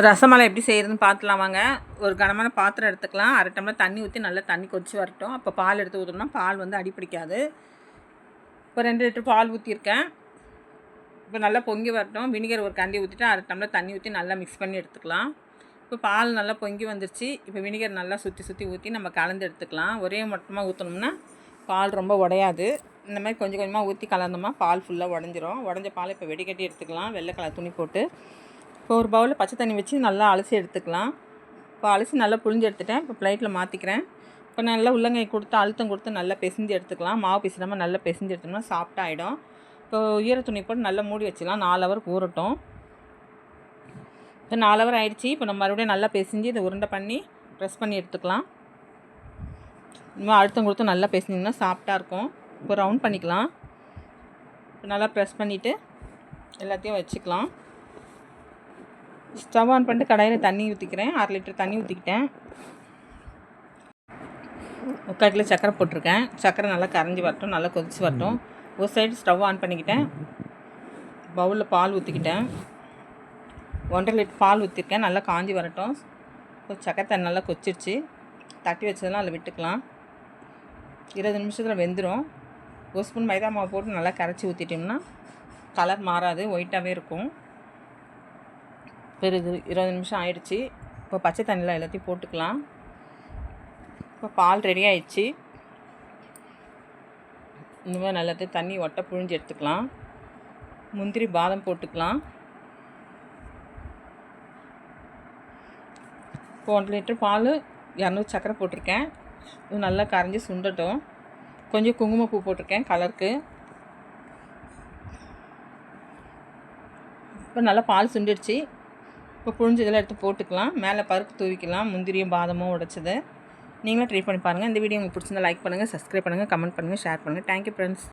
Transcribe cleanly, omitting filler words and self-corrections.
ரசமலை எப்படி செய்கிறதுன்னு பார்த்துலாம் வாங்க. ஒரு கனமான பாத்திரம் எடுத்துக்கலாம். அரை டம்ளர் தண்ணி ஊற்றி நல்லா தண்ணி கொதிச்சு வரட்டும். அப்போ பால் எடுத்து ஊற்றணும்னா பால் வந்து அடிப்பிடிக்காது. இப்போ 2 லிட்டர் பால் ஊற்றிருக்கேன். இப்போ நல்லா பொங்கி வரட்டும். வினிகர் ஒரு கண்டி ஊற்றிட்டு அரை டம்ளர் தண்ணி ஊற்றி நல்லா மிக்ஸ் பண்ணி எடுத்துக்கலாம். இப்போ பால் நல்லா பொங்கி வந்துருச்சு. இப்போ வினிகர் நல்லா சுற்றி ஊற்றி நம்ம கலந்து எடுத்துக்கலாம். ஒரே மொத்தமாக ஊற்றணும்னா பால் ரொம்ப உடையாது. இந்த மாதிரி கொஞ்சம் கொஞ்சமாக ஊற்றி கலந்தோம்னா பால் ஃபுல்லாக உடஞ்சிரும். உடஞ்ச பால் இப்போ வெடிக்கட்டி எடுத்துக்கலாம். வெள்ளை கலர் துணி போட்டு. இப்போ ஒரு பவுலில் பச்சை தண்ணி வச்சு நல்லா அலசி எடுத்துக்கலாம். இப்போ அலசி நல்லா புழிஞ்சு எடுத்துட்டேன். இப்போ பிளேட்டில் மாற்றிக்கிறேன். இப்போ நல்லா உள்ளங்கை கொடுத்து அழுத்தம் கொடுத்து நல்லா பிசைஞ்சு எடுத்துக்கலாம். மாவு பிசைடாமல் நல்லா பிசைஞ்சு எடுத்தோம்னா சாஃப்டாக ஆகிடும். இப்போ ஈர துணி போட்டு நல்லா மூடி வச்சுக்கலாம். 4 ஹவர் ஊறட்டும். இப்போ 4 ஹவர் ஆகிடுச்சி. இப்போ நம்ம மறுபடியும் நல்லா பிசைஞ்சு இதை உருண்டை பண்ணி ப்ரெஸ் பண்ணி எடுத்துக்கலாம். இன்னும் அழுத்தம் கொடுத்து நல்லா பிசைஞ்சிங்கன்னா சாஃப்டாக இருக்கும். இப்போ ரவுண்ட் பண்ணிக்கலாம். இப்போ நல்லா ப்ரெஸ் பண்ணிவிட்டு எல்லாத்தையும் வச்சுக்கலாம். ஸ்டவ் ஆன் பண்ணிட்டு கடாயில் தண்ணி ஊற்றிக்கிறேன். 1/2 லிட்டர் தண்ணி ஊற்றிக்கிட்டேன். 3/4 கிலோ சர்க்கரை போட்டிருக்கேன். சர்க்கரை நல்லா கரைஞ்சி வரட்டும், நல்லா கொதிச்சு வரட்டும். ஒரு சைடு ஸ்டவ் ஆன் பண்ணிக்கிட்டேன். பவுலில் பால் ஊற்றிக்கிட்டேன். 1/2 லிட்டர் பால் ஊற்றிருக்கேன். நல்லா காஞ்சி வரட்டும். இப்போ சர்க்கரை தண்ணி நல்லா கொச்சிடுச்சு. தட்டி வச்சதெல்லாம் அதில் விட்டுக்கலாம். 20 நிமிஷத்தில் வெந்துடும். ஒரு ஸ்பூன் மைதா மாவு போட்டு நல்லா கரைச்சி ஊற்றிட்டோம்னா கலர் மாறாது, ஒயிட்டாகவே இருக்கும். பெருது 20 நிமிஷம் ஆயிடுச்சு. இப்போ பச்சை தண்ணியில் எல்லாத்தையும் போட்டுக்கலாம். இப்போ பால் ரெடி ஆயிடுச்சு. இந்த மாதிரி எல்லாத்தையும் தண்ணி ஒட்ட புழிஞ்சு எடுத்துக்கலாம். முந்திரி பாதம் போட்டுக்கலாம். இப்போ 1 லிட்டர் பால் 200 சர்க்கரை போட்டிருக்கேன். இது நல்லா கரைஞ்சி சுண்டட்டும். கொஞ்சம் குங்குமப்பூ போட்டிருக்கேன் கலருக்கு. இப்போ நல்லா பால் சுண்டிடுச்சு. இப்போ புழிஞ்சதெல்லாம் எடுத்து போட்டுக்கலாம். மேலே பருப்பு தூவிக்கலாம். முந்திரியும் பாதமும் உடைச்சது. நீங்களும் ட்ரை பண்ணி பாருங்கள். இந்த வீடியோ உங்களுக்கு பிடிச்சிருந்தா லைக் பண்ணுங்கள், சப்ஸ்கிரைப் பண்ணுங்கள், கமெண்ட் பண்ணுங்கள், ஷேர் பண்ணுங்கள். Thank you friends.